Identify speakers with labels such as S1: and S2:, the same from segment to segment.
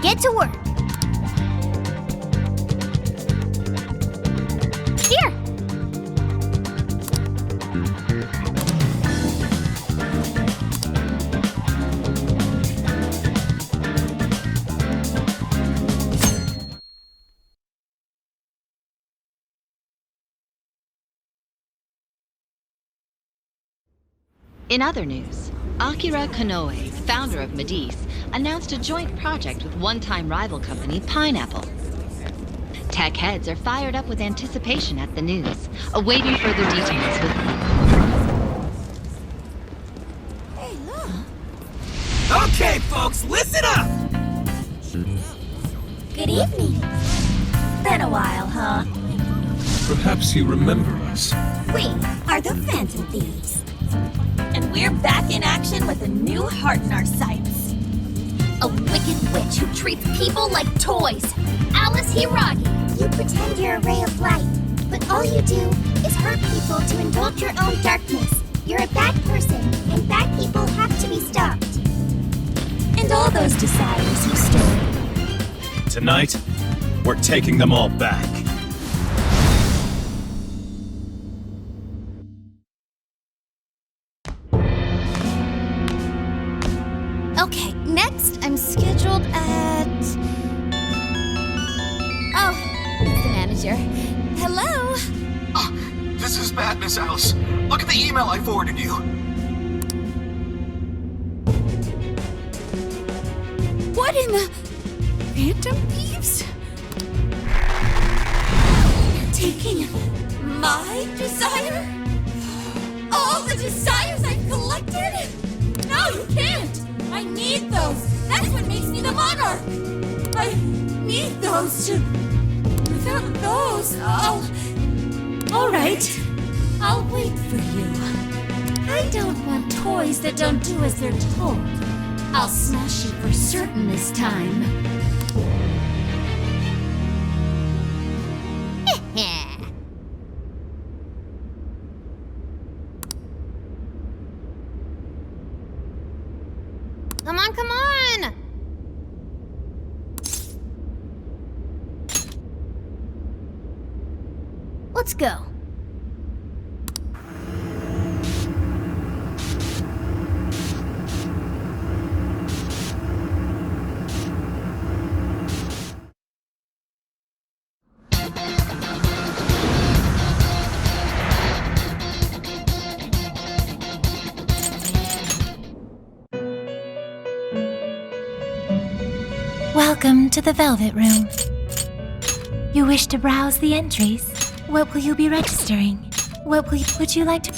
S1: get to work. Here.
S2: In other news, Akira Konoe, founder of Medice, announced a joint project with one-time rival company Pineapple. Tech heads are fired up with anticipation at the news, awaiting further details with...
S3: Hey, look!
S4: Okay, folks, listen up!
S3: Good evening. Been a while, huh?
S5: Perhaps you remember us.
S3: We are the Phantom Thieves. And we're back in action with a new heart in our sights.
S1: A wicked witch who treats people like toys. Alice Hiragi.
S3: You pretend you're a ray of light, but all you do is hurt people to indulge your own darkness. You're a bad person, and bad people have to be stopped. And all those desires you stole.
S4: Tonight, we're taking them all back.
S1: Okay, next I'm scheduled at... Oh, it's the manager. Hello?
S6: Oh, this is bad, Miss Alice. Look at the email I forwarded you.
S1: What in the... Phantom Thieves?
S3: You're taking my desire? All the desires I've collected? No, you can't! I need those! That's what makes me the monarch! I need those to... Without those, All right. I'll wait for you. I don't want toys that don't do as they're told. I'll smash you for certain this time.
S1: Come on, come on! Let's go.
S7: Welcome to the Velvet Room. You wish to browse the entries? What will you be registering? Would you like to...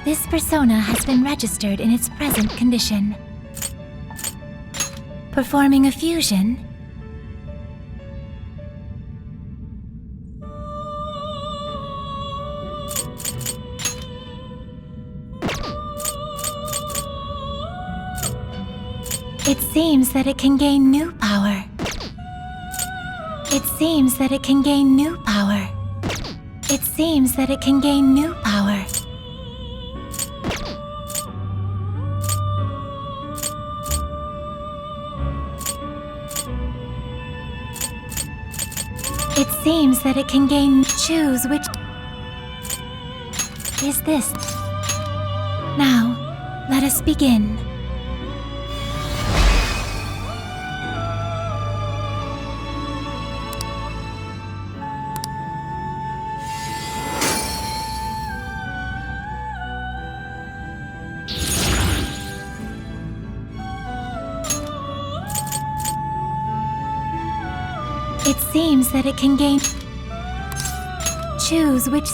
S7: This persona has been registered in its present condition. Performing a fusion? It seems that it can gain new power. It seems that it can gain new power. It seems that it can gain new power. It seems that it can gain... Choose which... Is this... Now, let us begin. It seems that it can gain... Choose which...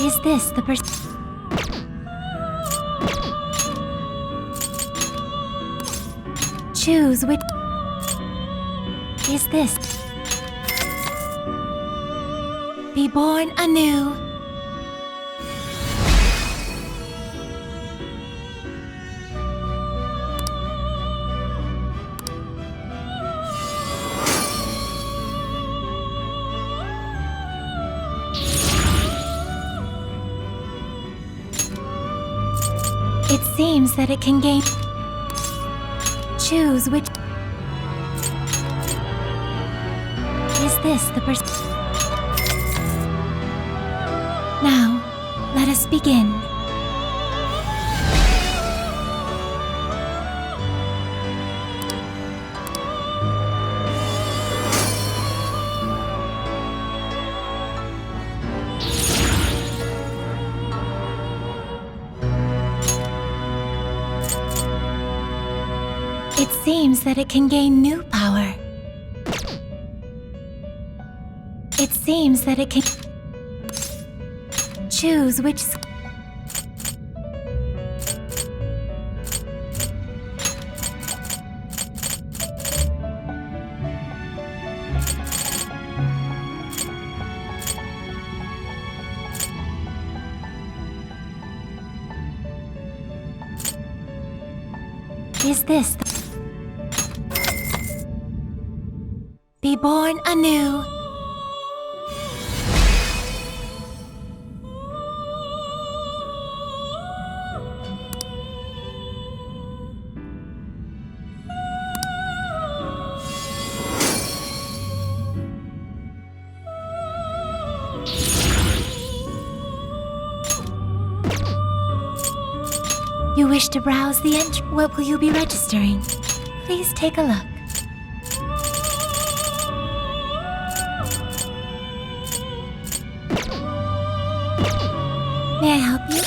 S7: Is this the Choose which... Is this... Be born anew. It seems that it can gain... Choose which... Is this the Now, let us begin. It seems that it can gain new power. It seems that it can... Choose which... Is this the... Be born anew. You wish to browse the entry? What will you be registering? Please take a look. May I help you?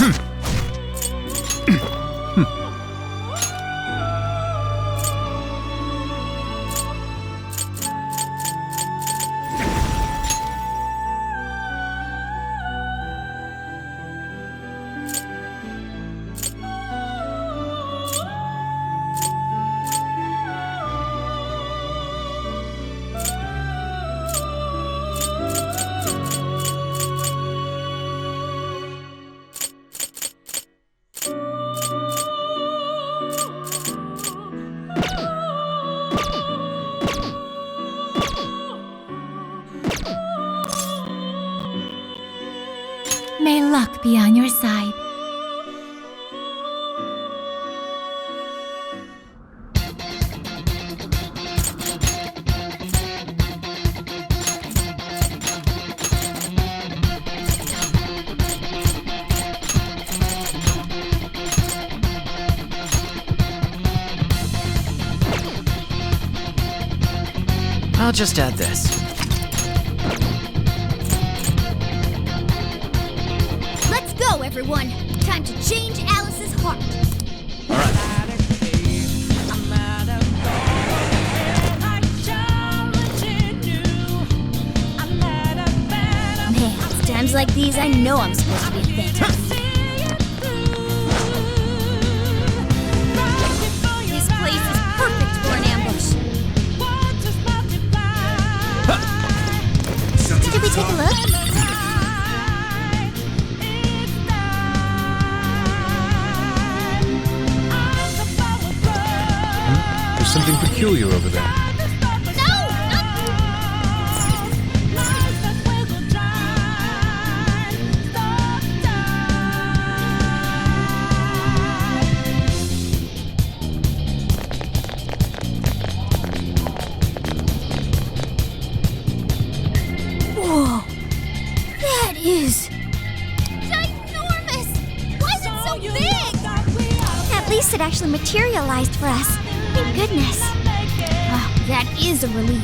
S7: May luck be on your side.
S8: I'll just add this.
S1: Let's go, everyone! Time to change Alice's heart! Man, it's times like these I know I'm supposed to be a phantom. This place is perfect for an ambush. Should we take a look?
S5: There's something peculiar over there.
S1: Whoa! That is... ginormous! Why is it so big? At least it actually materialized for us. Thank goodness. Oh, that is a relief.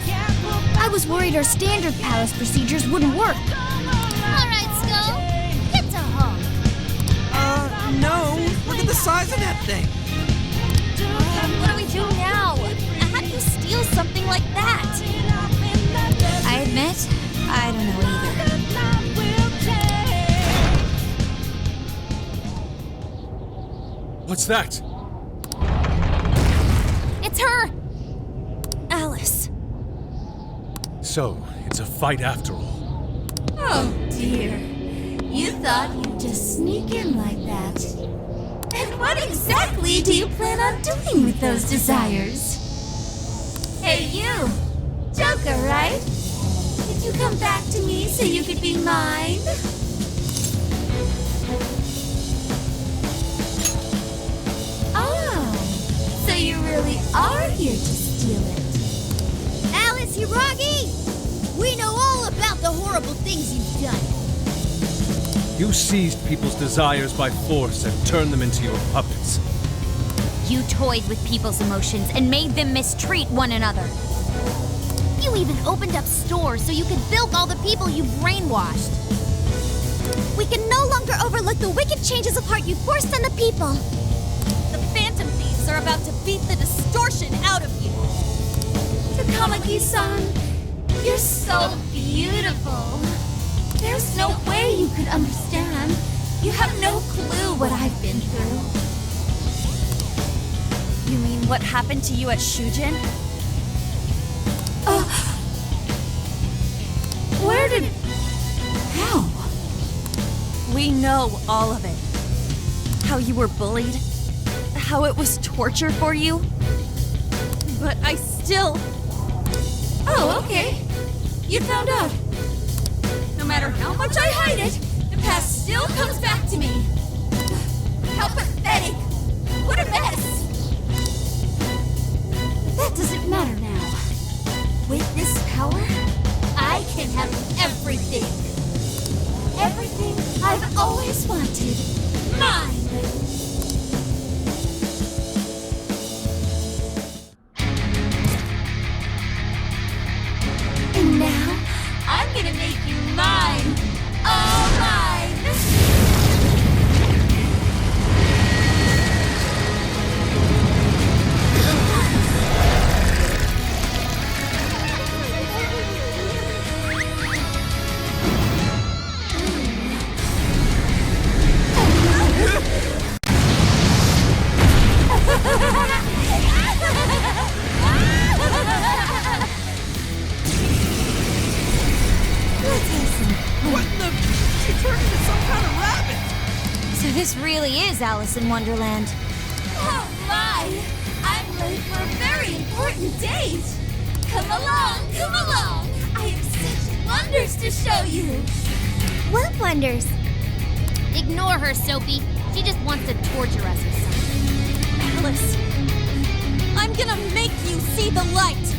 S1: I was worried our standard palace procedures wouldn't work. Alright, Skull. It's a hug.
S8: No. Look at the size of that thing.
S3: What do we do now? How do you steal something like that? I admit, I don't know either.
S5: What's that?
S3: It's her! Alice.
S5: So, it's a fight after all.
S3: Oh, dear. You thought you'd just sneak in like that. And what exactly do you plan on doing with those desires? Hey, you! Joker, right? Did you come back to me so you could be mine? really are here to steal it.
S1: Alice Hiragi! We know all about the horrible things you've done.
S5: You seized people's desires by force and turned them into your puppets.
S1: You toyed with people's emotions and made them mistreat one another. You even opened up stores so you could bilk all the people you brainwashed. We can no longer overlook the wicked changes of heart you forced on the people.
S3: The Phantom Thieves are about to beat the distortion out of you. Takamaki-san, you're so beautiful. There's no way you could understand. You have no clue what I've been through. You mean what happened to you at Shujin? Where did... How? We know all of it. How you were bullied. How it was torture for you. But I still... Oh, okay. You found out. No matter how much I hide it, the past still comes back to me. How pathetic. What a mess. That doesn't matter now. With this power, I can have everything. Everything I've always wanted. Mine! And now, I'm gonna make you mine! All mine!
S8: What in the... She turned into some kind of rabbit!
S1: So this really is Alice in Wonderland.
S3: Oh my! I'm late for a very important date! Come along, come along! I have such wonders to show you!
S1: What wonders? Ignore her, Sophie. She just wants to torture us or something.
S3: Alice, I'm gonna make you see the light!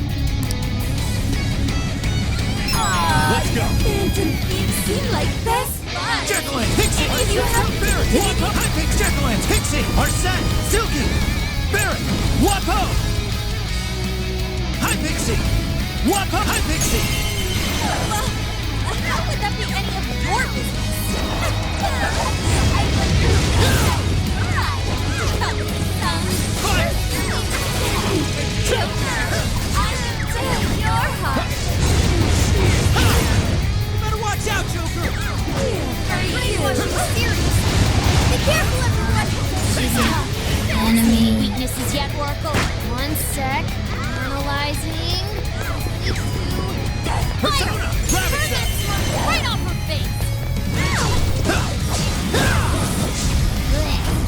S4: Let's go.
S3: Phantom Thieves seem like best buds!
S4: Jekyllin, Pixie,
S3: You have
S4: Barrett, Wapo, High Pix, Jekyllin, Pixie, Arsene, Silky, Barrett, Wapo, High Pixie, Wapo, High Pixie.
S3: Well, how could that be any of your business? I wonder who
S4: Fire!
S3: I will take your heart!
S8: You better watch out, Joker!
S1: Be careful, everyone! Enemy weaknesses yet, Oracle. One sec. Analyzing.
S4: Persona, Rabbit Shot.
S1: Right off her face!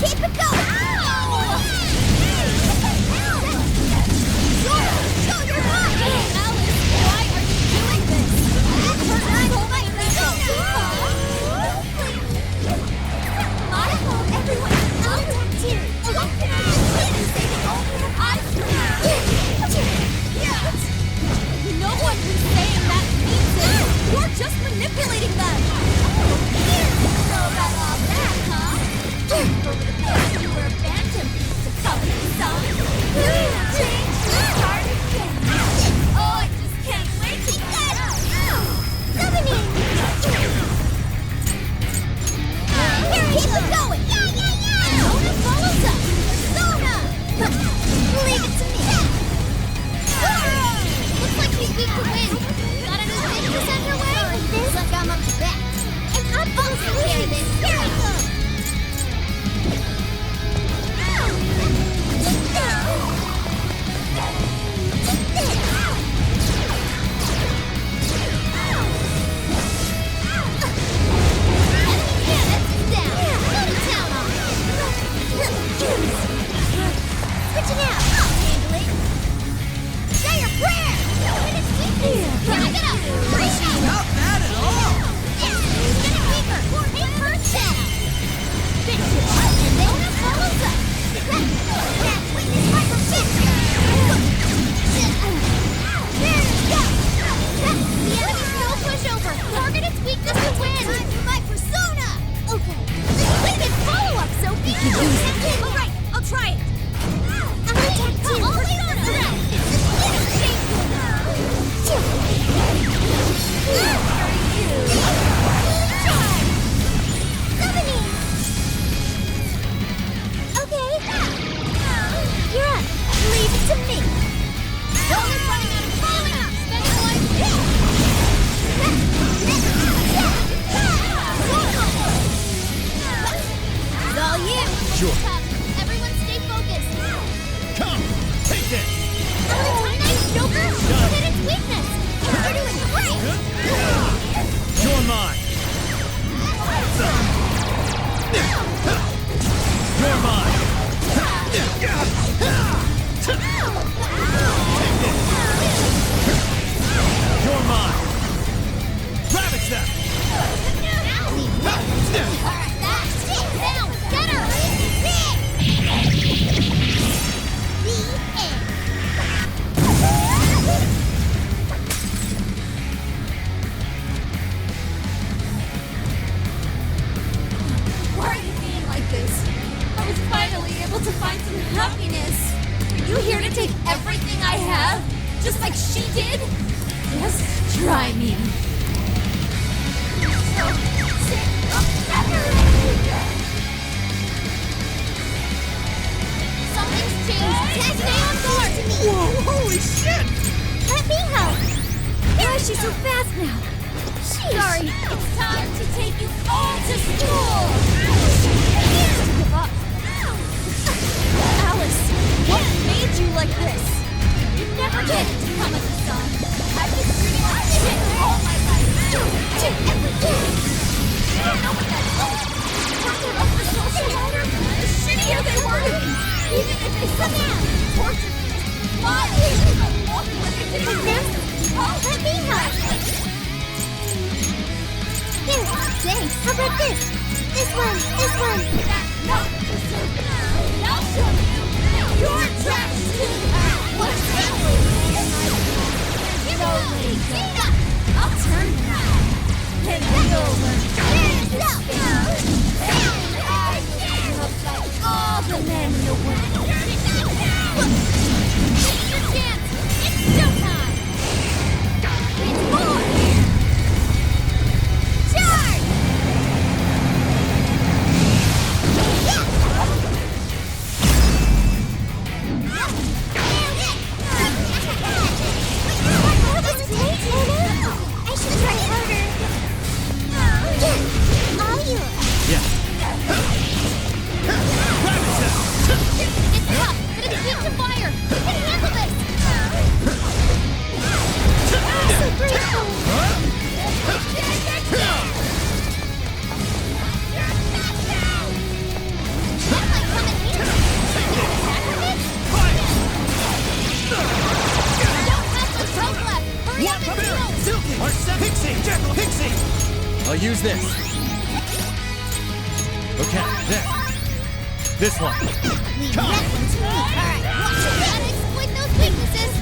S1: Keep it going! Show your mind!
S3: Alice, why are you doing this? My fault, everyone else here. What can I do? Saving only I No one who's saying that means it. You're just manipulating them. You know about all that, huh? Over the past you were a phantom to cover yourself. Change the start again. Oh, I just can't wait to get out.
S1: Keep it going! Persona follows up! Persona! Leave it to me! Looks like he's weak to wind. Got a new business underway? Looks like I'm up to bat. And I'm supposed to carry this. Here I go! Switching out! I'll handle it! Say your prayer! When it's weak, can I get up?
S8: Not bad at all!
S1: Yeah! Get it weaker! Hit first down!
S3: she did? Just try me. So sick of separating. Something's changed. Stay on guard to me.
S8: Whoa, holy shit!
S1: Let me help. Why is she so fast now? Sorry.
S3: It's time to take you all to school. Give up. Alice, what made you like this? You never get to come as a son. I've been treating like shit all my life. To everything. You don't know what that's like. Further up the social ladder, the shittier they were to me. Even if they somehow tortured me. Why? I'm walking like a different. Oh,
S1: Let me help. Here, thanks. How about this? This one.
S3: That's not the circle. I'll show you. You're trash too. What's that? No way. I'll turn around. And you'll learn. All the men in the world. Take your chance. It's showtime. It's more. Charge!
S1: I should try harder. All yours.
S5: Yeah.
S3: It's tough, but it's weak to fire. You can handle this.
S1: So grateful.
S4: Silky! Arsene! Pixie! Jekyll! Pixie!
S5: I'll use this. Okay, there. This one.
S1: Leave that one to me. Alright, watch it.
S3: Gotta exploit those weaknesses.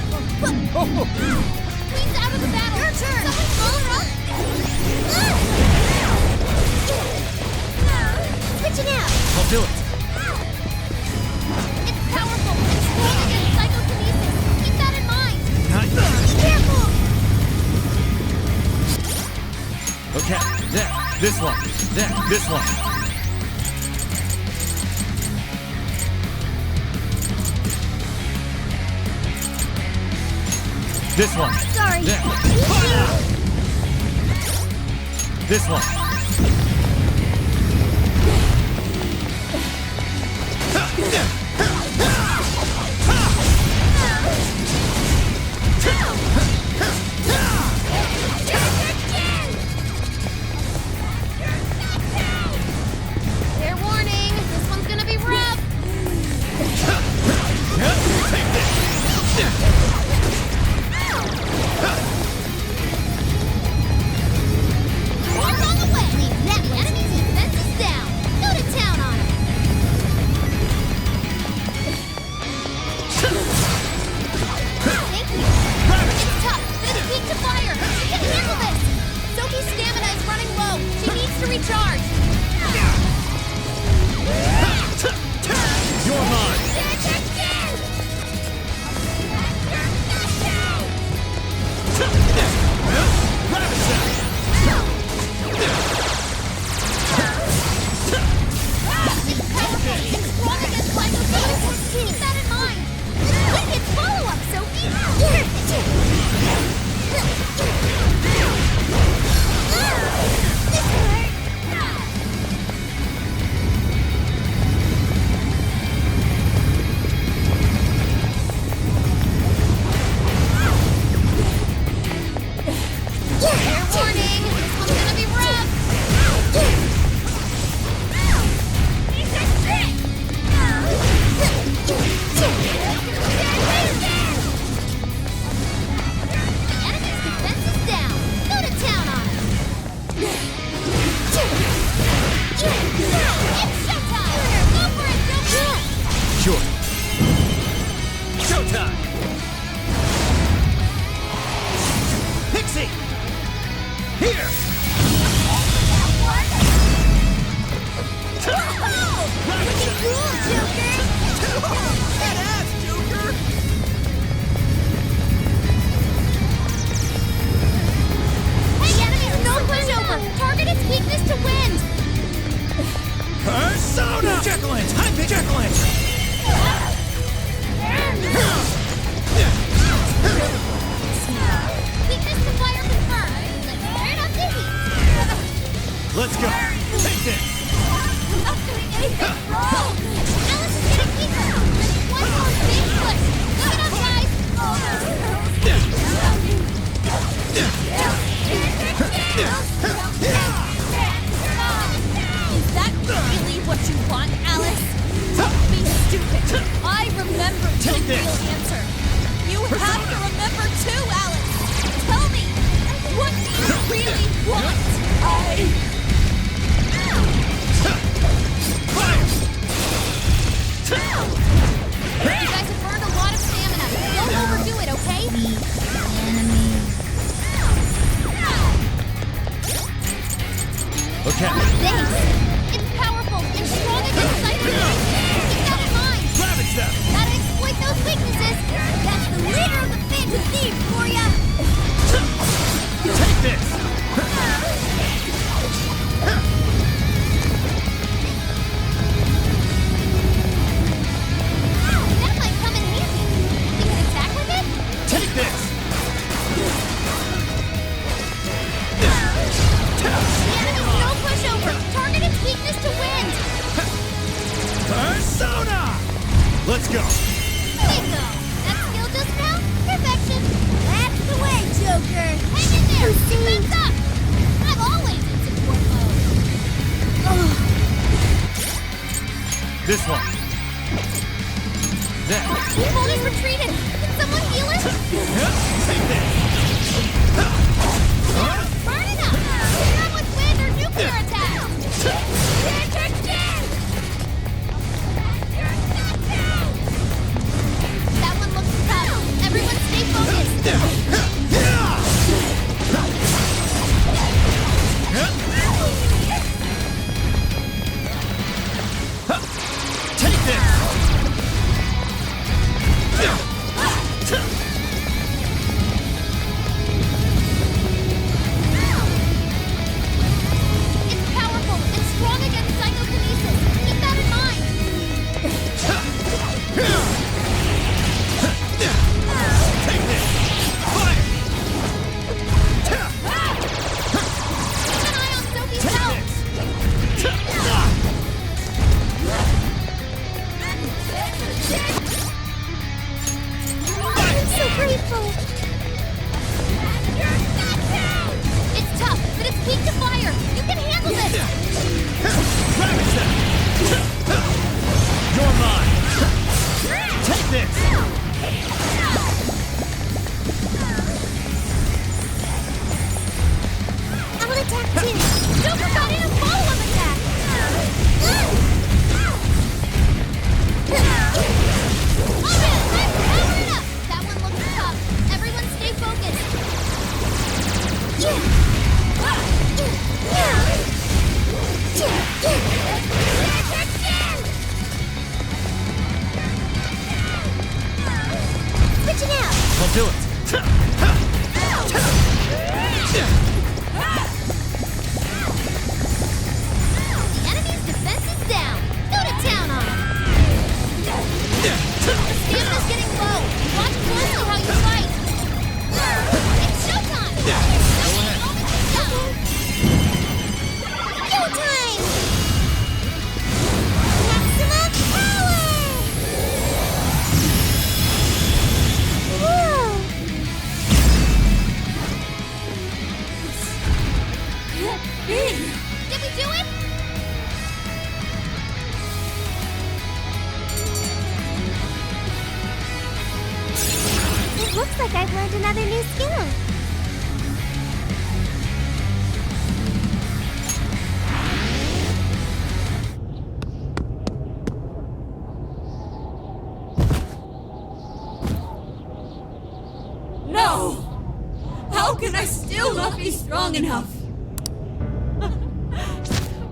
S3: Queen's out of the battle.
S1: Your turn.
S3: Someone call her up.
S1: Switching out.
S5: I'll do it.
S3: It's powerful. It's strong against psychokinesis. Keep that in mind.
S1: Be careful.
S5: Okay, there. This one. There. This one. This one.
S1: Sorry.
S5: There. This one.
S3: Fair warning. This one's gonna be rough.
S5: Take this.
S3: One's on the way. Leave that enemy defenses down. Go to town on him.
S5: Let's go.
S1: Bingo! That skill just now? Perfection! That's the way, Joker! Hang in there! Defense up! I'm always in support mode.
S5: This one. Then.
S1: People is retreated! Can someone heal him?
S5: Take this.
S1: Burn it up! Not with wind or nuclear attack! That one looks tough. Everyone stay focused.
S5: Take this.
S1: It's powerful and strong against psychokinesis. Keep that in mind.
S5: Take this. Fire.
S1: Keep an eye on Sophie's health. I'm so grateful. It's tough, but it's weak to fire. You can handle this.
S5: Ravage them. You're mine. Take this.
S1: I'll attack too. Joker got in a follow-up attack. Open! I'm powering up. That one looks tough. Everyone stay focused. Switching out.
S5: I'll do it.
S1: The enemy's defense is down. Go to town on him. The stamina's getting low. Watch closely how you fight. It's showtime. Go time. Maximum power. Whoa. Did we do it? It looks like I've learned another new skill.
S3: No! How can I still not be strong enough?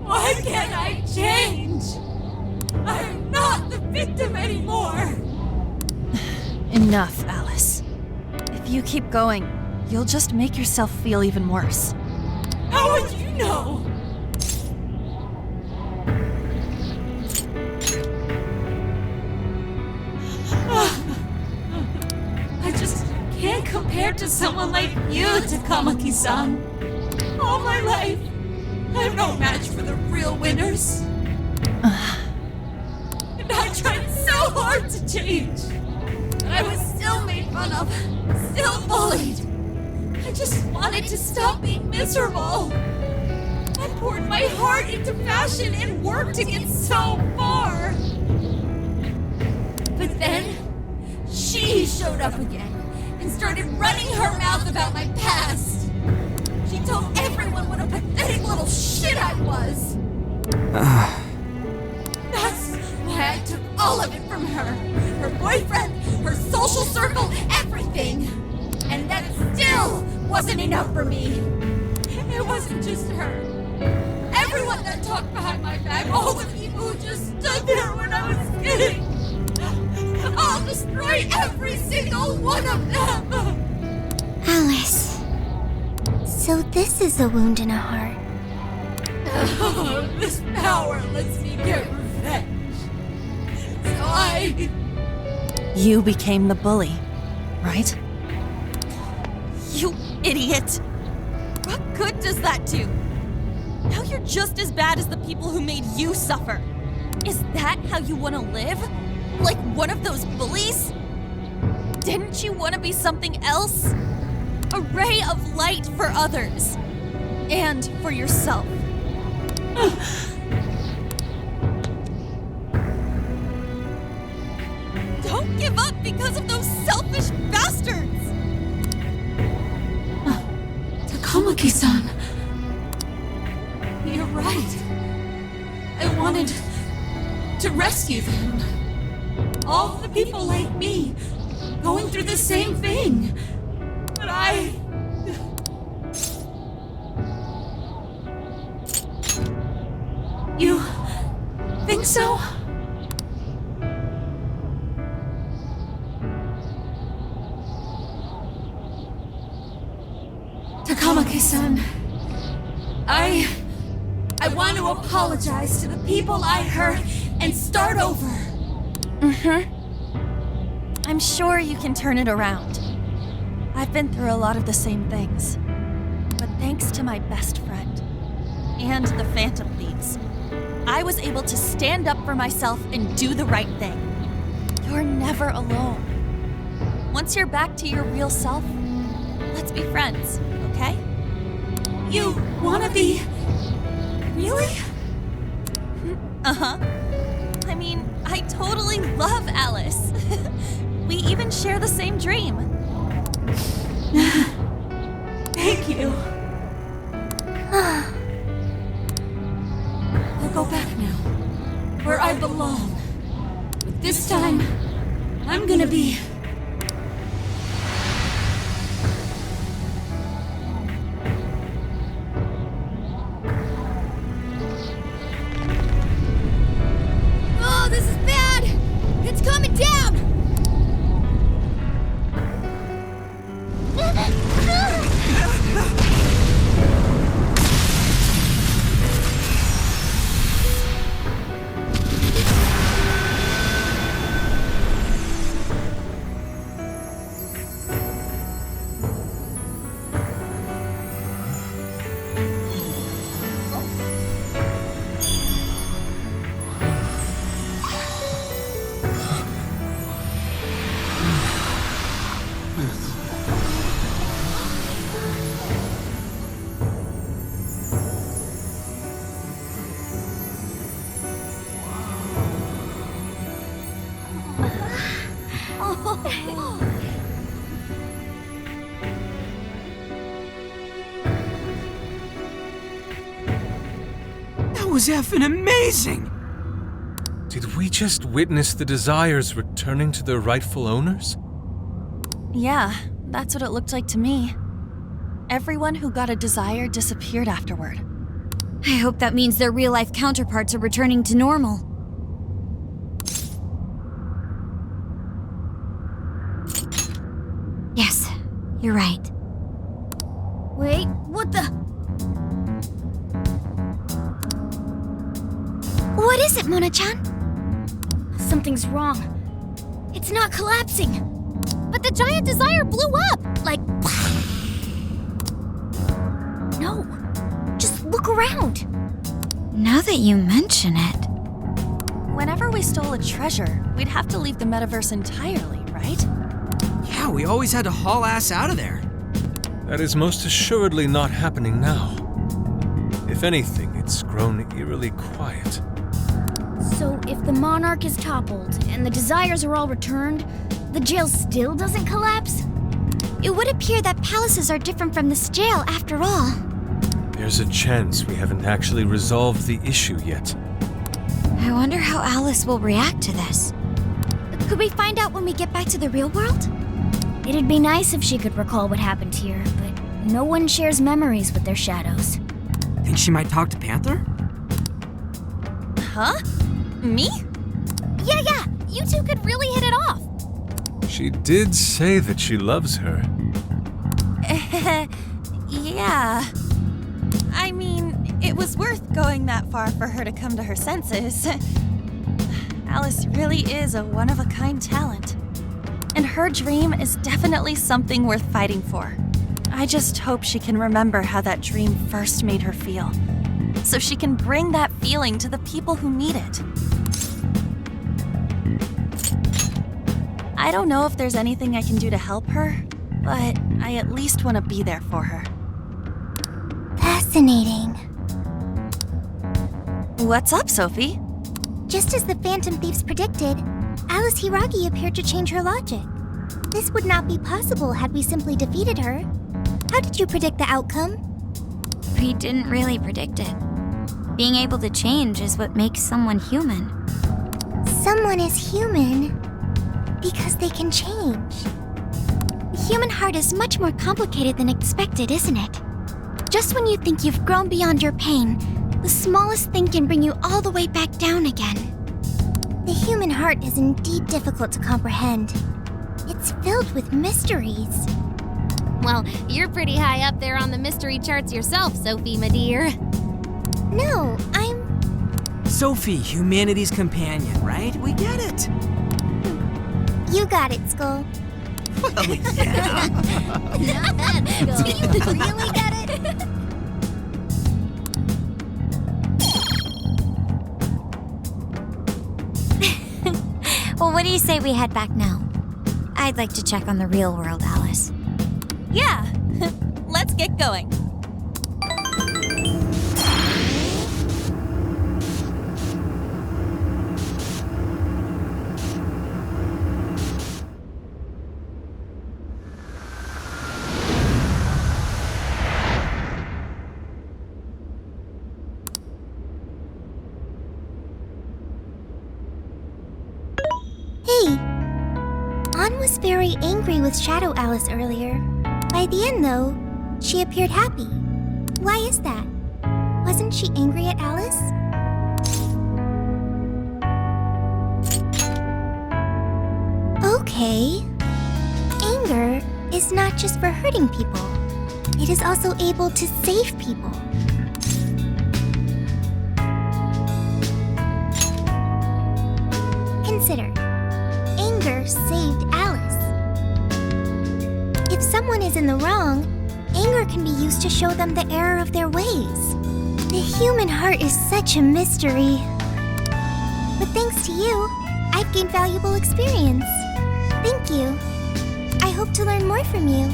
S3: Why can't I change? I'm not the victim anymore!
S9: Enough, Alice. If you keep going, you'll just make yourself feel even worse.
S3: How would you know? I just can't compare to someone like you, Takamaki-san. All my life, I'm no match for the real winners. And I tried so hard to change. But I was still made fun of, still bullied. I just wanted to stop being miserable. I poured my heart into fashion and worked to get so far. But then, she showed up again and started running her mouth about my past. She told everyone what a pathetic little shit I was. That's why I took all of it from her. Her boyfriend, her social circle, everything. And that still wasn't enough for me. It wasn't just her. Everyone that talked behind my back, all the people who just stood there when I was kidding. I'll destroy every single one of them!
S1: Alice. So this is a wound in a heart.
S3: Oh, this power lets me get revenge. So I...
S9: You became the bully, right? You idiot! What good does that do? Now you're just as bad as the people who made you suffer. Is that how you want to live? Like one of those bullies? Didn't you want to be something else? A ray of light for others. And for yourself. Don't give up because of those selfish bastards!
S3: Takamaki-san. You're right. I wanted to rescue them. All the people like me, going through the same thing. But I... You think so? Takamaki-san, I want to apologize to the people I hurt and start over.
S9: I'm sure you can turn it around. I've been through a lot of the same things. But thanks to my best friend and the Phantom Thieves, I was able to stand up for myself and do the right thing. You're never alone. Once you're back to your real self, let's be friends, okay?
S3: You wanna be... Really?
S9: Uh-huh. I mean, I totally love Alice. We even share the same dream.
S3: Thank you. I'll go back now, where I belong. But this time, I'm gonna be...
S1: Oh, this is bad! It's coming down!
S8: That was effing amazing!
S5: Did we just witness the Desires returning to their rightful owners?
S9: Yeah, that's what it looked like to me. Everyone who got a desire disappeared afterward.
S1: I hope that means their real-life counterparts are returning to normal. Yes, you're right. Wait, what the... What is it, Mona-chan? Something's wrong. It's not collapsing. But the giant desire blew up! Like... No. Just look around. Now that you mention it...
S9: Whenever we stole a treasure, we'd have to leave the metaverse entirely, right?
S8: Yeah, we always had to haul ass out of there.
S5: That is most assuredly not happening now. If anything, it's grown eerily quiet.
S1: So if the Monarch is toppled and the Desires are all returned, the jail still doesn't collapse? It would appear that palaces are different from this jail after all.
S5: There's a chance we haven't actually resolved the issue yet.
S1: I wonder how Alice will react to this. Could we find out when we get back to the real world? It'd be nice if she could recall what happened here, but no one shares memories with their shadows.
S8: Think she might talk to Panther?
S9: Huh? Me?
S1: Yeah, you two could really hit it off.
S5: She did say that she loves her.
S9: Yeah. I mean, it was worth going that far for her to come to her senses. Alice really is a one-of-a-kind talent. And her dream is definitely something worth fighting for. I just hope she can remember how that dream first made her feel, so she can bring that feeling to the people who need it. I don't know if there's anything I can do to help her, but I at least want to be there for her.
S1: Fascinating.
S9: What's up, Sophie?
S1: Just as the Phantom Thieves predicted, Alice Hiragi appeared to change her logic. This would not be possible had we simply defeated her. How did you predict the outcome?
S10: We didn't really predict it. Being able to change is what makes someone human.
S1: Someone is human because they can change. The human heart is much more complicated than expected, isn't it? Just when you think you've grown beyond your pain, the smallest thing can bring you all the way back down again. The human heart is indeed difficult to comprehend. It's filled with mysteries.
S10: Well, you're pretty high up there on the mystery charts yourself, Sophie, my dear.
S1: No, I'm...
S8: Sophie, humanity's companion, right? We get it.
S1: You got it, Skull.
S8: Well, yeah.
S10: Not bad, Skull.
S1: Do you really get it?
S10: Well, what do you say we head back now? I'd like to check on the real world, Alice.
S9: Yeah, let's get going.
S1: Hey, Ann was very angry with Shadow Alice earlier. By the end, though, she appeared happy. Why is that? Wasn't she angry at Alice? Okay. Anger is not just for hurting people. It is also able to save people. Consider. Anger saved Alice. If someone is in the wrong, anger can be used to show them the error of their ways. The human heart is such a mystery. But thanks to you, I've gained valuable experience. Thank you. I hope to learn more from you.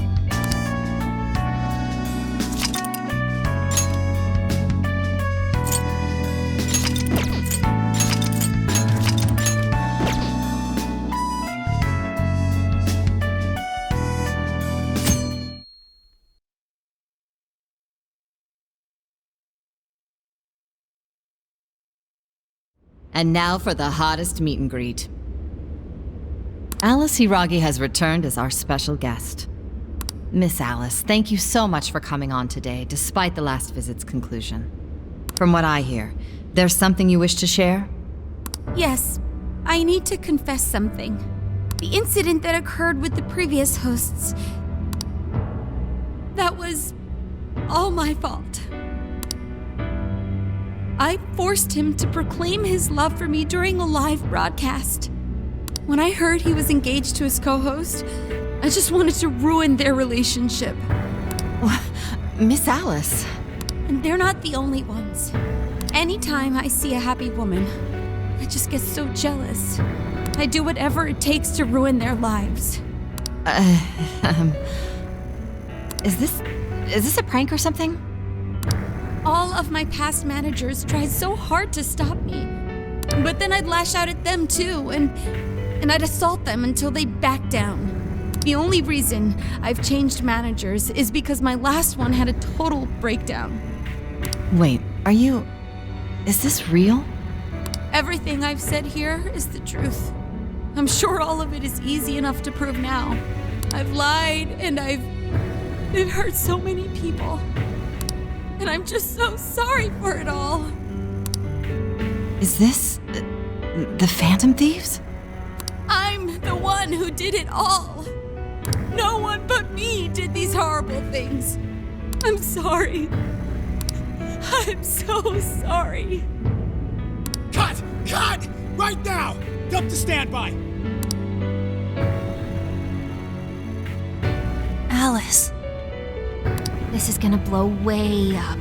S2: And now for the hottest meet and greet. Alice Hiragi has returned as our special guest. Miss Alice, thank you so much for coming on today, despite the last visit's conclusion. From what I hear, there's something you wish to share?
S3: Yes, I need to confess something. The incident that occurred with the previous hosts. That was all my fault. I forced him to proclaim his love for me during a live broadcast. When I heard he was engaged to his co-host, I just wanted to ruin their relationship.
S2: Miss Alice.
S3: And they're not the only ones. Anytime I see a happy woman, I just get so jealous. I do whatever it takes to ruin their lives.
S2: Is this a prank or something?
S3: All of my past managers tried so hard to stop me. But then I'd lash out at them too, and I'd assault them until they backed down. The only reason I've changed managers is because my last one had a total breakdown.
S2: Wait, is this real?
S3: Everything I've said here is the truth. I'm sure all of it is easy enough to prove now. I've lied and it hurt so many people. And I'm just so sorry for it all.
S2: Is this the Phantom Thieves?
S3: I'm the one who did it all. No one but me did these horrible things. I'm sorry. I'm so sorry.
S4: Cut! Cut! Right now! Jump to standby!
S10: Alice. This is gonna blow way up.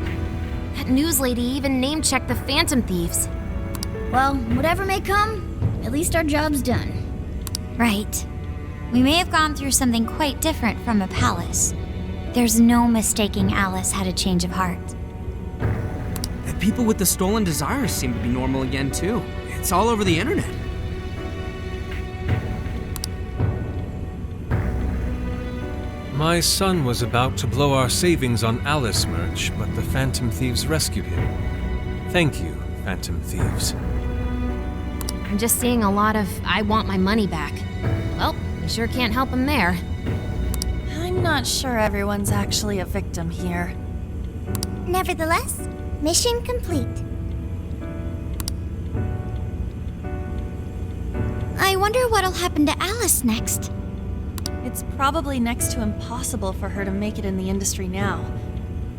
S10: That news lady even name-checked the Phantom Thieves.
S1: Well, whatever may come, at least our job's done.
S10: Right.
S1: We may have gone through something quite different from a palace. There's no mistaking Alice had a change of heart.
S8: The people with the stolen desires seem to be normal again, too. It's all over the internet.
S5: My son was about to blow our savings on Alice merch, but the Phantom Thieves rescued him. Thank you, Phantom Thieves.
S10: I'm just seeing a lot of I want my money back. Well, we sure can't help him there.
S9: I'm not sure everyone's actually a victim here.
S1: Nevertheless, mission complete. I wonder what'll happen to Alice next.
S9: It's probably next to impossible for her to make it in the industry now.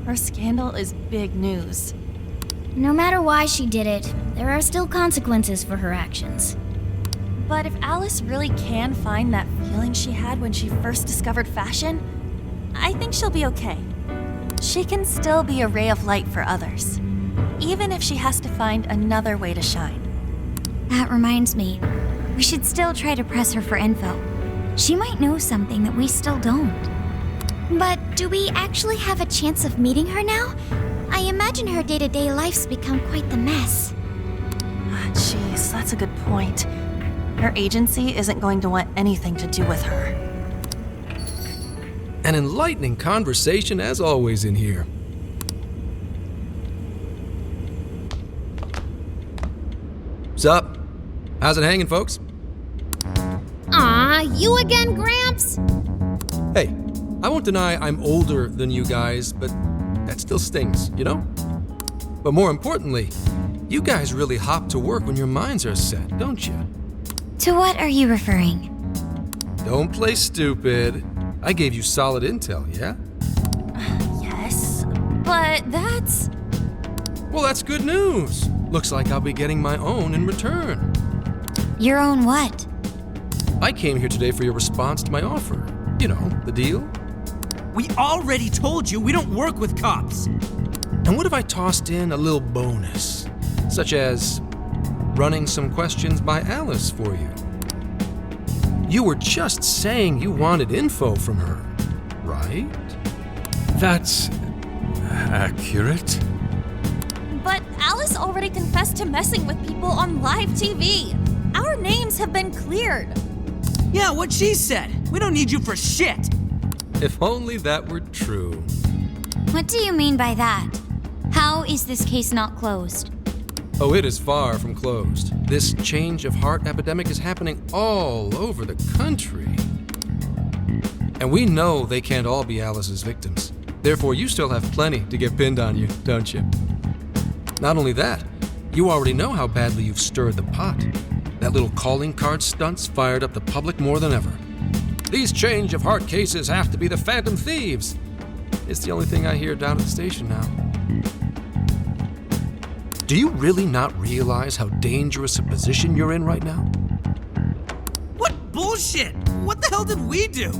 S9: Her scandal is big news.
S1: No matter why she did it, there are still consequences for her actions.
S9: But if Alice really can find that feeling she had when she first discovered fashion, I think she'll be okay. She can still be a ray of light for others, even if she has to find another way to shine.
S1: That reminds me, we should still try to press her for info. She might know something that we still don't. But do we actually have a chance of meeting her now? I imagine her day-to-day life's become quite the mess.
S9: Jeez, that's a good point. Her agency isn't going to want anything to do with her.
S11: An enlightening conversation as always in here. Sup? How's it hanging, folks?
S10: Aw, you again, Gramps?
S11: Hey, I won't deny I'm older than you guys, but that still stings, you know? But more importantly, you guys really hop to work when your minds are set, don't you?
S1: To what are you referring?
S11: Don't play stupid. I gave you solid intel, yeah?
S9: Yes, but that's...
S11: Well, that's good news. Looks like I'll be getting my own in return.
S1: Your own what?
S11: I came here today for your response to my offer. You know, the deal.
S8: We already told you we don't work with cops.
S11: And what if I tossed in a little bonus? Such as running some questions by Alice for you. You were just saying you wanted info from her, right?
S5: That's accurate.
S9: But Alice already confessed to messing with people on live TV. Our names have been cleared.
S8: Yeah, what she said. We don't need you for shit.
S11: If only that were true.
S1: What do you mean by that? How is this case not closed?
S11: Oh, it is far from closed. This change of heart epidemic is happening all over the country. And we know they can't all be Alice's victims. Therefore, you still have plenty to get pinned on you, don't you? Not only that, you already know how badly you've stirred the pot. That little calling card stunt's fired up the public more than ever. These change of heart cases have to be the Phantom Thieves. It's the only thing I hear down at the station now. Do you really not realize how dangerous a position you're in right now?
S8: What bullshit? What the hell did we do?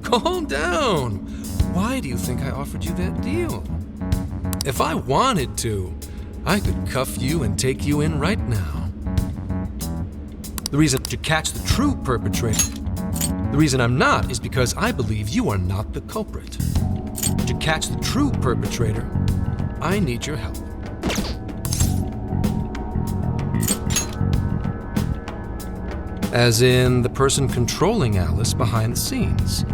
S11: Calm down. Why do you think I offered you that deal? If I wanted to, I could cuff you and take you in right now. The reason to catch the true perpetrator. The reason I'm not is because I believe you are not the culprit. To catch the true perpetrator, I need your help. As in the person controlling Alice behind the scenes.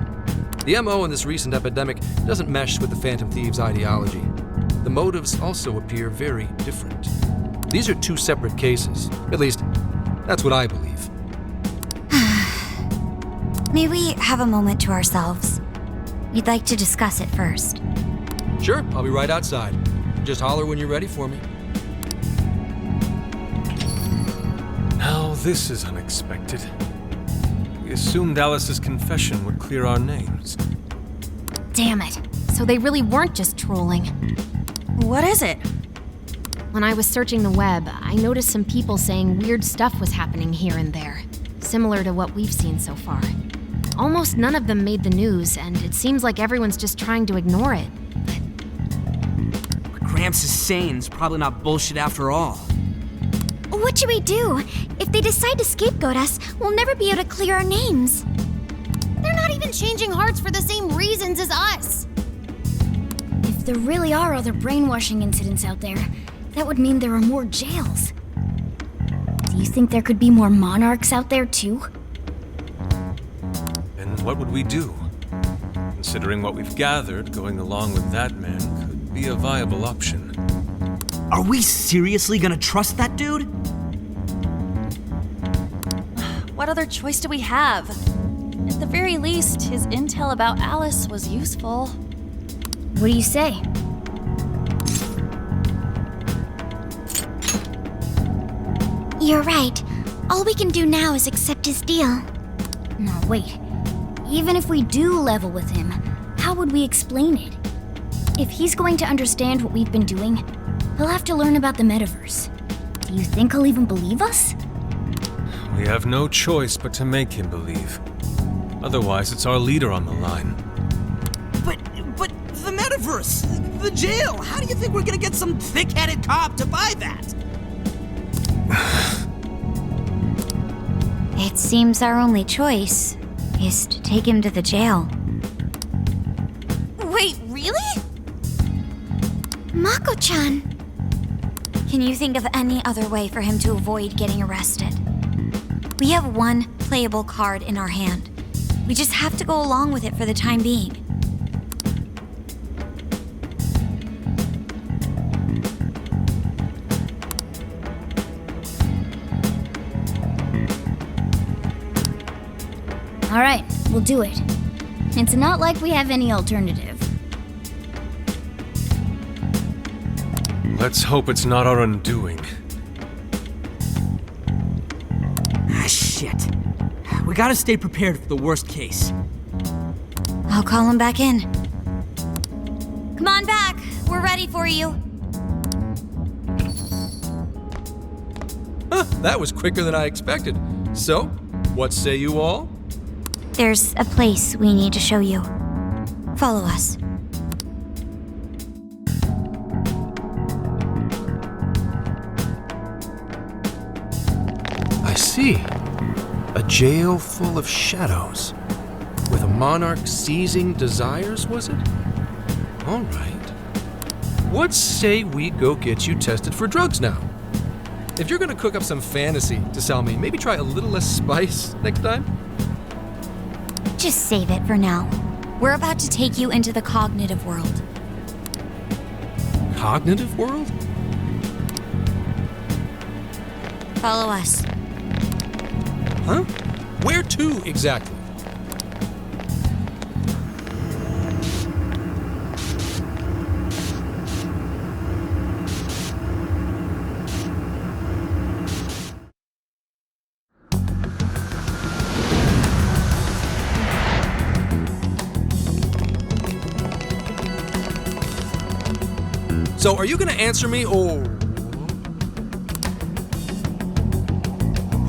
S11: The MO in this recent epidemic doesn't mesh with the Phantom Thieves' ideology. The motives also appear very different. These are two separate cases. At least, that's what I believe.
S1: May we have a moment to ourselves? We'd like to discuss it first.
S11: Sure, I'll be right outside. Just holler when you're ready for me.
S5: Now this is unexpected. We assumed Alice's confession would clear our names.
S10: Damn it. So they really weren't just trolling.
S9: What is it?
S10: When I was searching the web, I noticed some people saying weird stuff was happening here and there, similar to what we've seen so far. Almost none of them made the news, and it seems like everyone's just trying to ignore it.
S8: What Gramps is saying is probably not bullshit after all.
S1: What should we do? If they decide to scapegoat us, we'll never be able to clear our names.
S3: They're not even changing hearts for the same reasons as us.
S1: If there really are other brainwashing incidents out there, that would mean there are more jails. Do you think there could be more monarchs out there too?
S5: And what would we do? Considering what we've gathered, going along with that man could be a viable option.
S4: Are we seriously gonna trust that dude?
S9: What other choice do we have? At the very least, his intel about Alice was useful.
S1: What do you say? You're right. All we can do now is accept his deal. No, wait. Even if we do level with him, how would we explain it? If he's going to understand what we've been doing, he'll have to learn about the metaverse. Do you think he'll even believe us?
S5: We have no choice but to make him believe. Otherwise, it's our leader on the line.
S4: But the metaverse, the jail, how do you think we're gonna get some thick-headed cop to buy that?
S1: It seems our only choice is to take him to the jail.
S3: Wait, really?
S1: Mako-chan!
S3: Can you think of any other way for him to avoid getting arrested? We have one playable card in our hand. We just have to go along with it for the time being.
S1: All right, we'll do it. It's not like we have any alternative.
S5: Let's hope it's not our undoing.
S4: Ah, shit. We gotta stay prepared for the worst case.
S3: I'll call him back in. Come on back. We're ready for you.
S11: Huh, that was quicker than I expected. So, what say you all?
S3: There's a place we need to show you. Follow us.
S11: I see. A jail full of shadows. With a monarch seizing desires, was it? All right. What say we go get you tested for drugs now? If you're gonna cook up some fantasy to sell me, maybe try a little less spice next time?
S3: Just save it for now. We're about to take you into the cognitive world.
S11: Cognitive world?
S3: Follow us.
S11: Huh? Where to exactly? So, are you gonna answer me, or...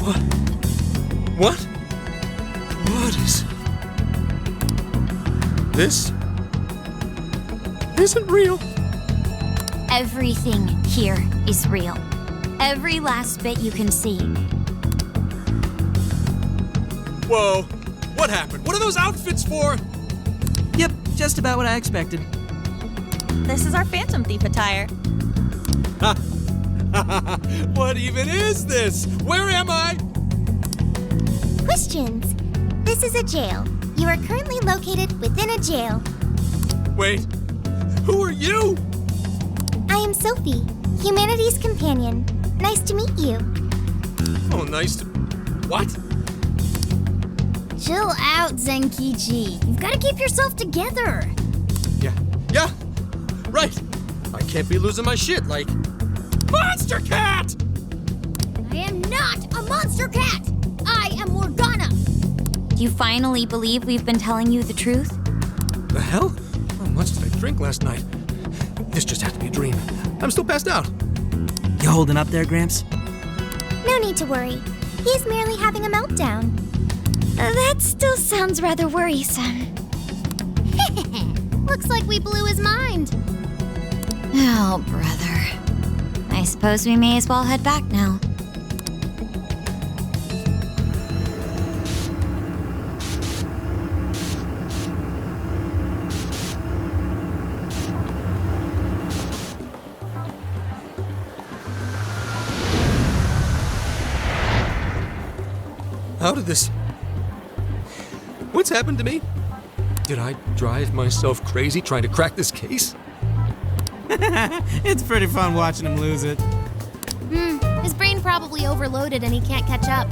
S11: What? What? What is... This... isn't real.
S3: Everything here is real. Every last bit you can see.
S11: Whoa. What happened? What are those outfits for?
S4: Yep, just about what I expected.
S9: This is our Phantom Thief attire.
S11: What even is this? Where am I?
S1: Questions. This is a jail. You are currently located within a jail.
S11: Wait. Who are you?
S1: I am Sophie, humanity's companion. Nice to meet you.
S11: Oh, nice to... What?
S1: Chill out, Zenkichi. You've got to keep yourself together.
S11: Yeah. Right. I can't be losing my shit like... Monster Cat!
S1: I am not a monster cat. I am Morgana.
S3: Do you finally believe we've been telling you the truth?
S11: The hell? How much did I drink last night? This just had to be a dream. I'm still passed out.
S4: You holding up there, Gramps?
S1: No need to worry. He's merely having a meltdown. That still sounds rather worrisome. Looks like we blew his mind.
S3: Oh, brother. I suppose we may as well head back now.
S11: How did this... What's happened to me? Did I drive myself crazy trying to crack this case?
S4: It's pretty fun watching him lose it.
S10: His brain probably overloaded and he can't catch up.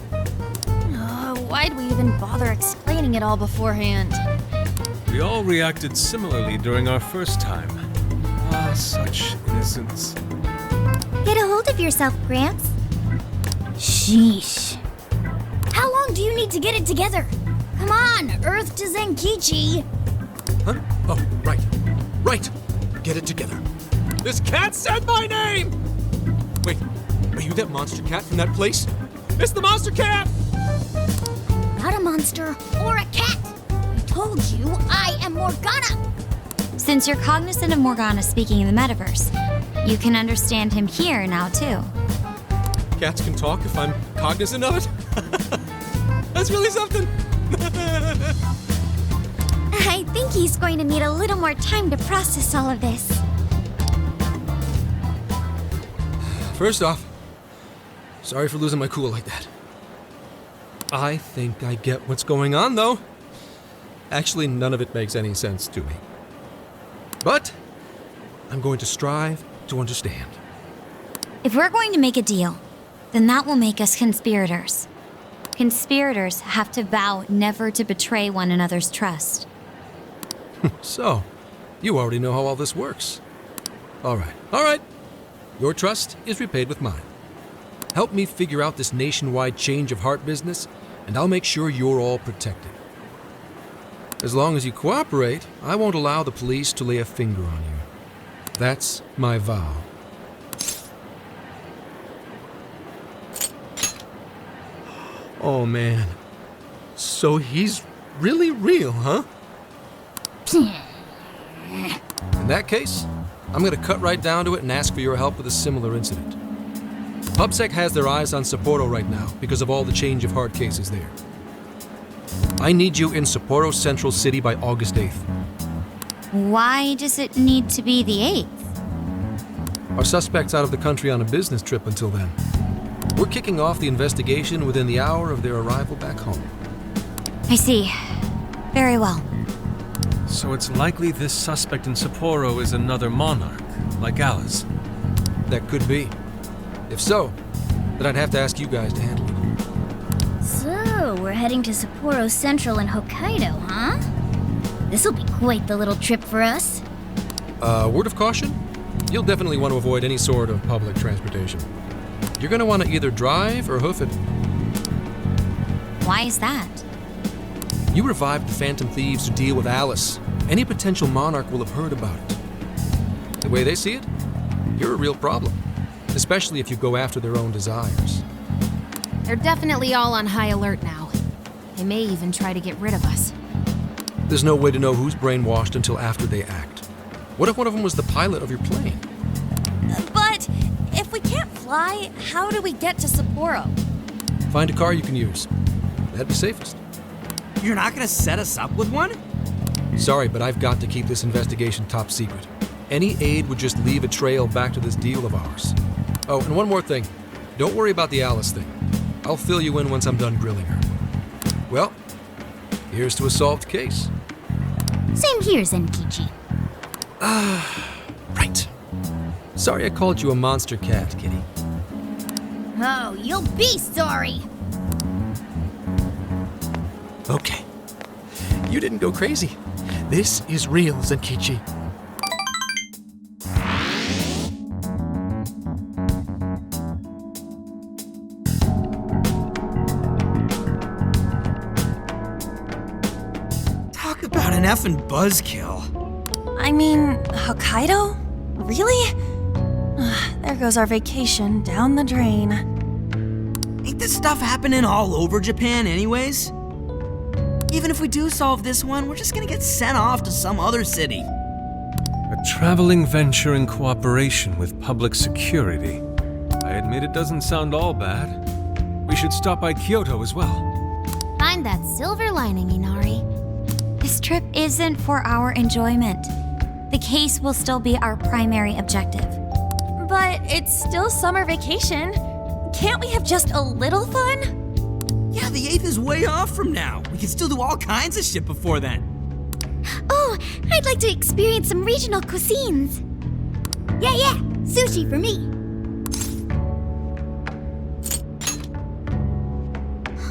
S9: Why'd we even bother explaining it all beforehand?
S5: We all reacted similarly during our first time. Ah, such innocence.
S1: Get a hold of yourself, Gramps. Sheesh. How long do you need to get it together? Come on, Earth to Zenkichi.
S11: Huh? Oh, right. Right. Get it together. This cat said my name! Wait, are you that monster cat from that place? It's the monster cat!
S1: Not a monster or a cat. I told you I am Morgana.
S12: Since you're cognizant of Morgana speaking in the metaverse, you can understand him here now, too.
S11: Cats can talk if I'm cognizant of it? That's really something!
S1: I think he's going to need a little more time to process all of this.
S11: First off, sorry for losing my cool like that. I think I get what's going on, though. Actually, none of it makes any sense to me. But I'm going to strive to understand.
S12: If we're going to make a deal, then that will make us conspirators. Conspirators have to vow never to betray one another's trust.
S11: So, you already know how all this works. All right. Your trust is repaid with mine. Help me figure out this nationwide change of heart business, and I'll make sure you're all protected. As long as you cooperate, I won't allow the police to lay a finger on you. That's my vow. Oh, man. So he's really real, huh? In that case, I'm gonna cut right down to it and ask for your help with a similar incident. PubSec has their eyes on Sapporo right now because of all the change of heart cases there. I need you in Sapporo Central City by August 8th.
S12: Why does it need to be the 8th?
S11: Our suspect's out of the country on a business trip until then. We're kicking off the investigation within the hour of their arrival back home.
S12: I see. Very well.
S5: So it's likely this suspect in Sapporo is another monarch, like Alice.
S11: That could be. If so, then I'd have to ask you guys to handle it.
S1: So, we're heading to Sapporo Central in Hokkaido, huh? This'll be quite the little trip for us.
S11: Word of caution? You'll definitely want to avoid any sort of public transportation. You're going to want to either drive or hoof it.
S12: Why is that?
S11: You revived the Phantom Thieves to deal with Alice. Any potential monarch will have heard about it. The way they see it, you're a real problem. Especially if you go after their own desires.
S10: They're definitely all on high alert now. They may even try to get rid of us.
S11: There's no way to know who's brainwashed until after they act. What if one of them was the pilot of your plane?
S9: But if we can't fly, how do we get to Sapporo?
S11: Find a car you can use. That'd be safest.
S4: You're not gonna set us up with one?
S11: Sorry, but I've got to keep this investigation top secret. Any aid would just leave a trail back to this deal of ours. Oh, and one more thing. Don't worry about the Alice thing. I'll fill you in once I'm done grilling her. Well, here's to a solved case.
S1: Same here, Zenkichi.
S11: Right. Sorry I called you a monster cat, kitty.
S1: Oh, you'll be sorry.
S11: Okay. You didn't go crazy. This is real, Zenkichi.
S4: Talk about an effing buzzkill.
S9: I mean, Hokkaido? Really? There goes our vacation down the drain.
S4: Ain't this stuff happening all over Japan anyways? Even if we do solve this one, we're just gonna get sent off to some other city.
S5: A traveling venture in cooperation with public security. I admit it doesn't sound all bad. We should stop by Kyoto as well.
S12: Find that silver lining, Inari. This trip isn't for our enjoyment. The case will still be our primary objective.
S9: But it's still summer vacation. Can't we have just a little fun?
S4: Yeah, the 8th is way off from now. We can still do all kinds of shit before then.
S1: Oh, I'd like to experience some regional cuisines. Yeah, sushi for me.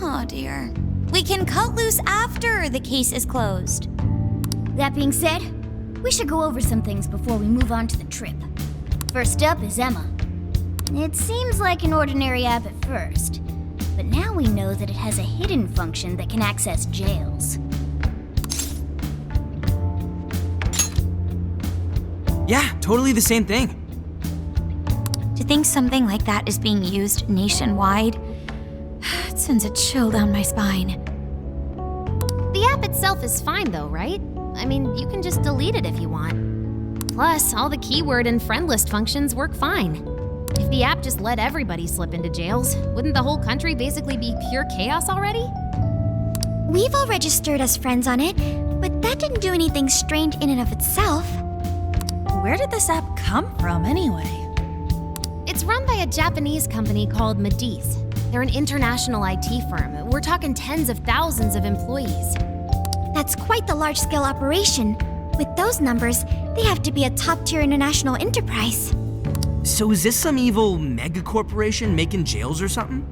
S12: Oh dear. We can cut loose after the case is closed.
S1: That being said, we should go over some things before we move on to the trip. First up is Emma. It seems like an ordinary app at first, but now we know that it has a hidden function that can access jails.
S4: Yeah, totally the same thing.
S12: To think something like that is being used nationwide, it sends a chill down my spine.
S10: The app itself is fine though, right? I mean, you can just delete it if you want. Plus, all the keyword and friend list functions work fine. If the app just let everybody slip into jails, wouldn't the whole country basically be pure chaos already?
S1: We've all registered as friends on it, but that didn't do anything strange in and of itself.
S9: Where did this app come from anyway?
S10: It's run by a Japanese company called Medice. They're an international IT firm. We're talking tens of thousands of employees.
S1: That's quite the large-scale operation. With those numbers, they have to be a top-tier international enterprise.
S4: So is this some evil mega corporation making jails or something?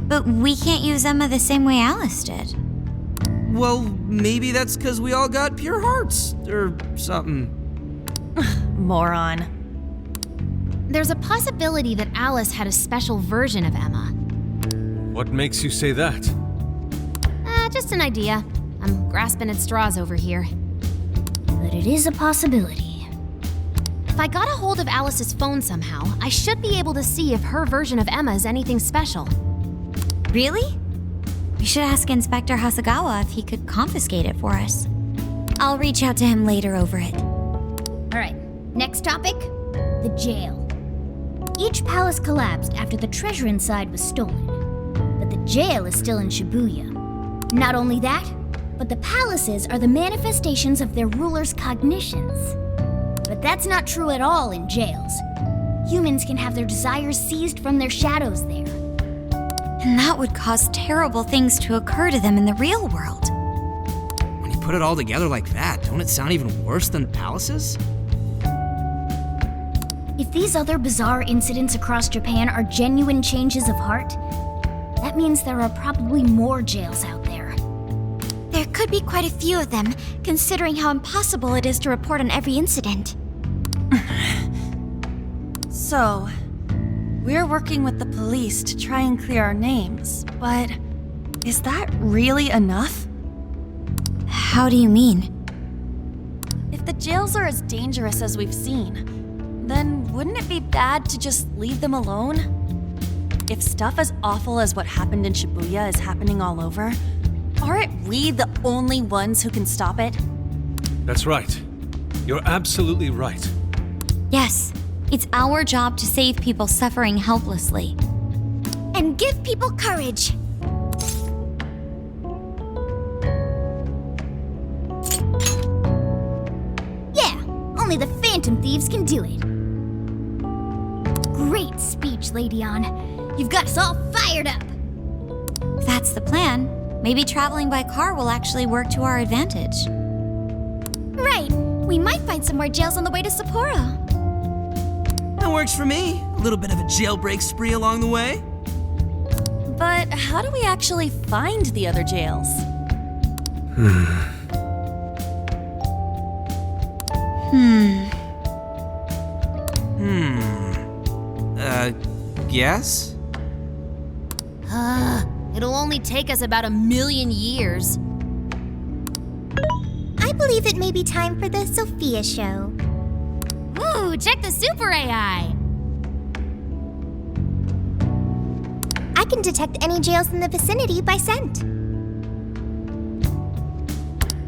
S12: But we can't use Emma the same way Alice did.
S4: Well, maybe that's because we all got pure hearts, or something.
S9: Moron.
S10: There's a possibility that Alice had a special version of Emma.
S5: What makes you say that?
S10: Just an idea. I'm grasping at straws over here.
S1: But it is a possibility.
S10: If I got a hold of Alice's phone somehow, I should be able to see if her version of Emma is anything special.
S12: Really? We should ask Inspector Hasagawa if he could confiscate it for us. I'll reach out to him later over it.
S1: Alright, next topic, the jail. Each palace collapsed after the treasure inside was stolen. But the jail is still in Shibuya. Not only that, but the palaces are the manifestations of their rulers' cognitions. But that's not true at all in jails. Humans can have their desires seized from their shadows there.
S12: And that would cause terrible things to occur to them in the real world.
S4: When you put it all together like that, don't it sound even worse than the palaces?
S1: If these other bizarre incidents across Japan are genuine changes of heart, that means there are probably more jails out there. There could be quite a few of them, considering how impossible it is to report on every incident.
S9: So, we're working with the police to try and clear our names, but is that really enough?
S12: How do you mean?
S9: If the jails are as dangerous as we've seen, then wouldn't it be bad to just leave them alone? If stuff as awful as what happened in Shibuya is happening all over, aren't we the only ones who can stop it?
S5: That's right. You're absolutely right.
S12: Yes, it's our job to save people suffering helplessly.
S1: And give people courage. Yeah, only the Phantom Thieves can do it. Great speech, Lady On. You've got us all fired up.
S12: If that's the plan, maybe traveling by car will actually work to our advantage.
S1: Right. We might find some more jails on the way to Sapporo.
S4: That works for me. A little bit of a jailbreak spree along the way.
S9: But how do we actually find the other jails?
S4: Yes?
S10: It'll only take us about 1,000,000 years.
S1: I believe it may be time for the Sophia show.
S10: Ooh, check the super AI!
S1: I can detect any jails in the vicinity by scent.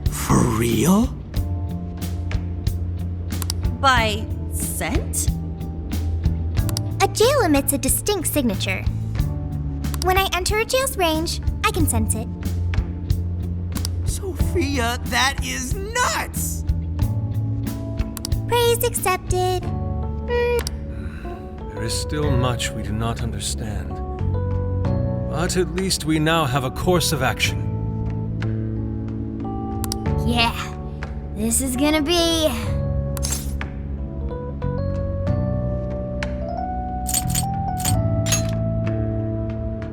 S4: For real?
S9: By scent?
S1: A jail emits a distinct signature. When I enter a jail's range, I can sense it.
S4: Sophia, that is nuts!
S1: Praise accepted.
S5: There is still much we do not understand. But at least we now have a course of action.
S1: Yeah, this is gonna be...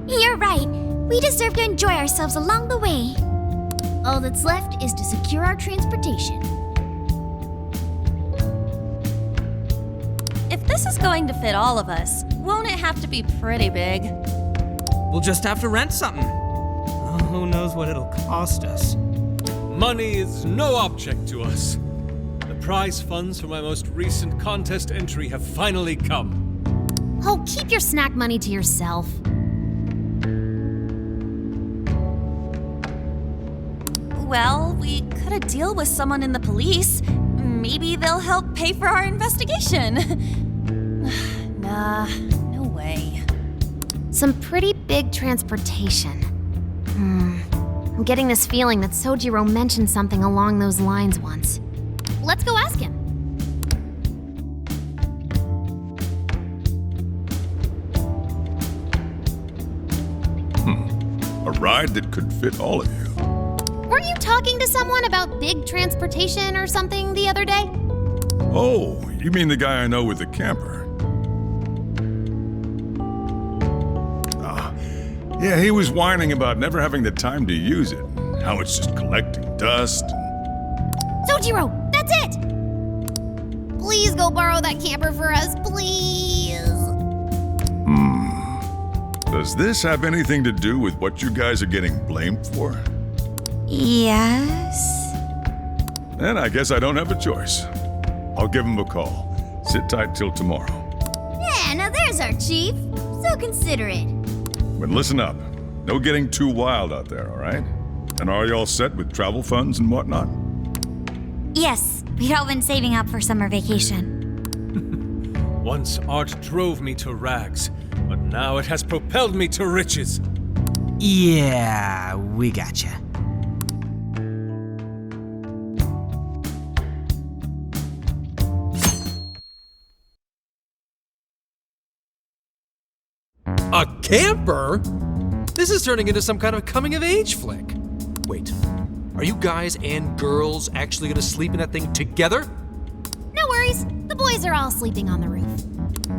S1: You're right. We deserve to enjoy ourselves along the way. All that's left is to secure our transportation.
S9: If this is going to fit all of us, won't it have to be pretty big?
S8: We'll just have to rent something. Oh, who knows what it'll cost us.
S5: Money is no object to us. The prize funds for my most recent contest entry have finally come.
S10: Oh, keep your snack money to yourself.
S9: Well, we could a deal with someone in the police. Maybe they'll help pay for our investigation. Nah, no way.
S10: Some pretty big transportation. I'm getting this feeling that Sojiro mentioned something along those lines once. Let's go ask him.
S13: A ride that could fit all of you.
S10: Weren't you talking to someone about big transportation or something the other day?
S13: Oh, you mean the guy I know with the camper? Yeah, he was whining about never having the time to use it. How it's just collecting dust.
S10: Sojiro, that's it! Please go borrow that camper for us, please.
S13: Does this have anything to do with what you guys are getting blamed for?
S12: Yes?
S13: Then I guess I don't have a choice. I'll give him a call. Sit tight till tomorrow.
S1: Yeah, now there's our chief. So considerate.
S13: But listen up. No getting too wild out there, all right? And are you all set with travel funds and whatnot?
S12: Yes, we'd all been saving up for summer vacation.
S5: Once art drove me to rags, but now it has propelled me to riches.
S8: Yeah, we gotcha.
S11: A camper? This is turning into some kind of coming-of-age flick. Wait, are you guys and girls actually gonna sleep in that thing together?
S10: No worries, the boys are all sleeping on the roof.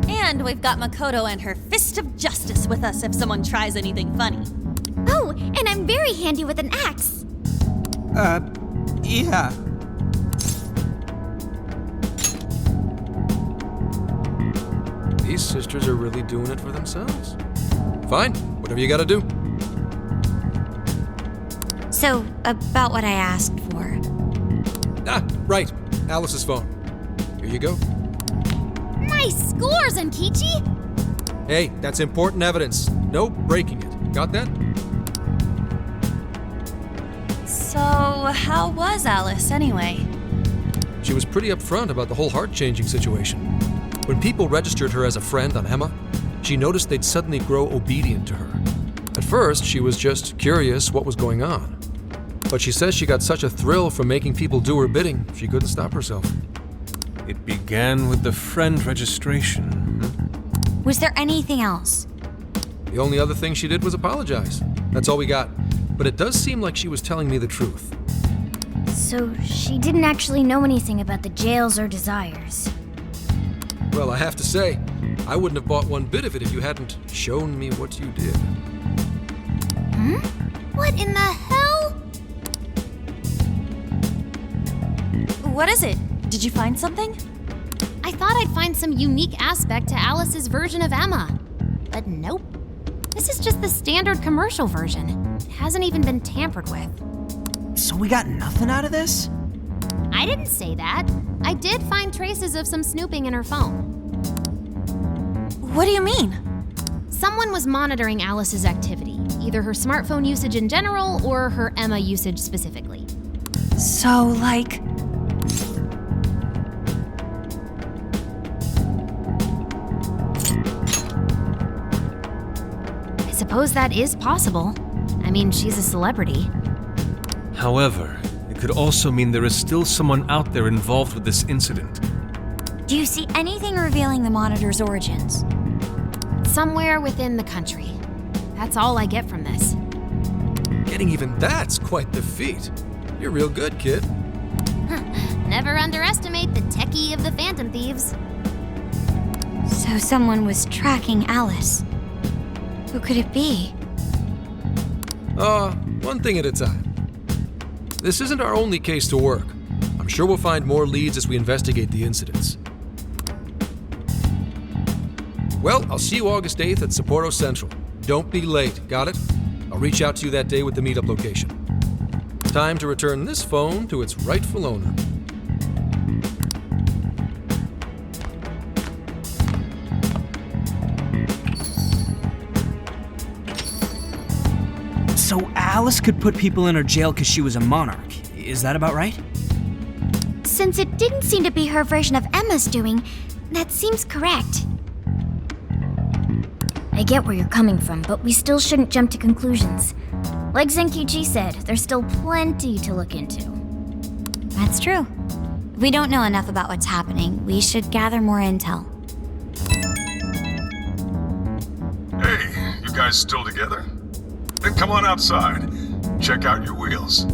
S9: And we've got Makoto and her fist of justice with us if someone tries anything funny.
S1: Oh, and I'm very handy with an axe.
S8: Yeah.
S11: These sisters are really doing it for themselves. Fine, whatever you gotta do.
S12: So, about what I asked for.
S11: Ah, right, Alice's phone. Here you go.
S10: Nice scores, Ankichi!
S11: Hey, that's important evidence. No breaking it. Got that?
S9: So, how was Alice anyway?
S11: She was pretty upfront about the whole heart-changing situation. When people registered her as a friend on Emma, she noticed they'd suddenly grow obedient to her. At first, she was just curious what was going on. But she says she got such a thrill from making people do her bidding, she couldn't stop herself.
S5: It began with the friend registration.
S12: Was there anything else?
S11: The only other thing she did was apologize. That's all we got. But it does seem like she was telling me the truth.
S1: So she didn't actually know anything about the jails or desires.
S11: Well, I have to say, I wouldn't have bought one bit of it if you hadn't shown me what you did.
S1: What in the hell?
S9: What is it? Did you find something?
S10: I thought I'd find some unique aspect to Alice's version of Emma. But nope. This is just the standard commercial version. It hasn't even been tampered with.
S8: So we got nothing out of this?
S10: I didn't say that. I did find traces of some snooping in her phone.
S9: What do you mean?
S10: Someone was monitoring Alice's activity, either her smartphone usage in general or her Emma usage specifically.
S9: So, like...
S10: I suppose that is possible. I mean, she's a celebrity.
S5: However, it could also mean there is still someone out there involved with this incident.
S12: Do you see anything revealing the monitor's origins?
S10: Somewhere within the country. That's all I get from this.
S11: Getting even that's quite the feat. You're real good, kid.
S1: Never underestimate the techie of the Phantom Thieves.
S12: So someone was tracking Alice. Who could it be?
S11: One thing at a time. This isn't our only case to work. I'm sure we'll find more leads as we investigate the incidents. Well, I'll see you August 8th at Sapporo Central. Don't be late, got it? I'll reach out to you that day with the meetup location. Time to return this phone to its rightful owner.
S4: So Alice could put people in her jail because she was a monarch. Is that about right?
S1: Since it didn't seem to be her version of Emma's doing, that seems correct. I get where you're coming from, but we still shouldn't jump to conclusions. Like Zenki-ji said, there's still plenty to look into.
S12: That's true. If we don't know enough about what's happening, we should gather more intel.
S13: Hey, you guys still together? Then come on outside. Check out your wheels.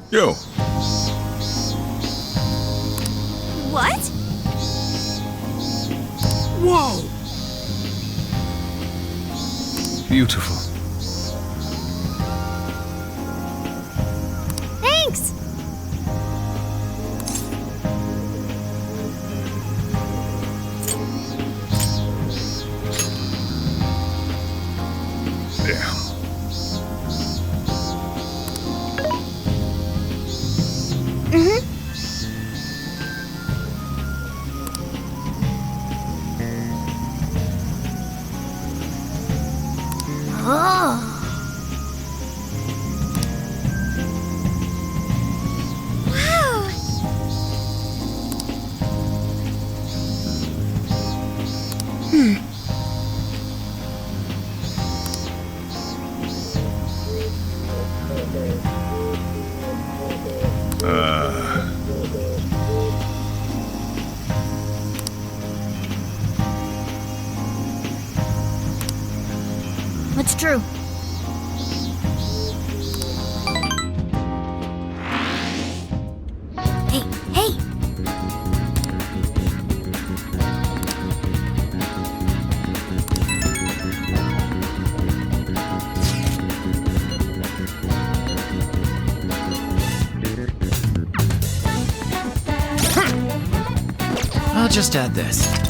S13: Yo.
S1: What?
S4: Whoa!
S5: Beautiful.
S1: Thanks!
S13: Damn.
S1: Oh. Wow. What's true? Hey, hey!
S8: I'll just add this.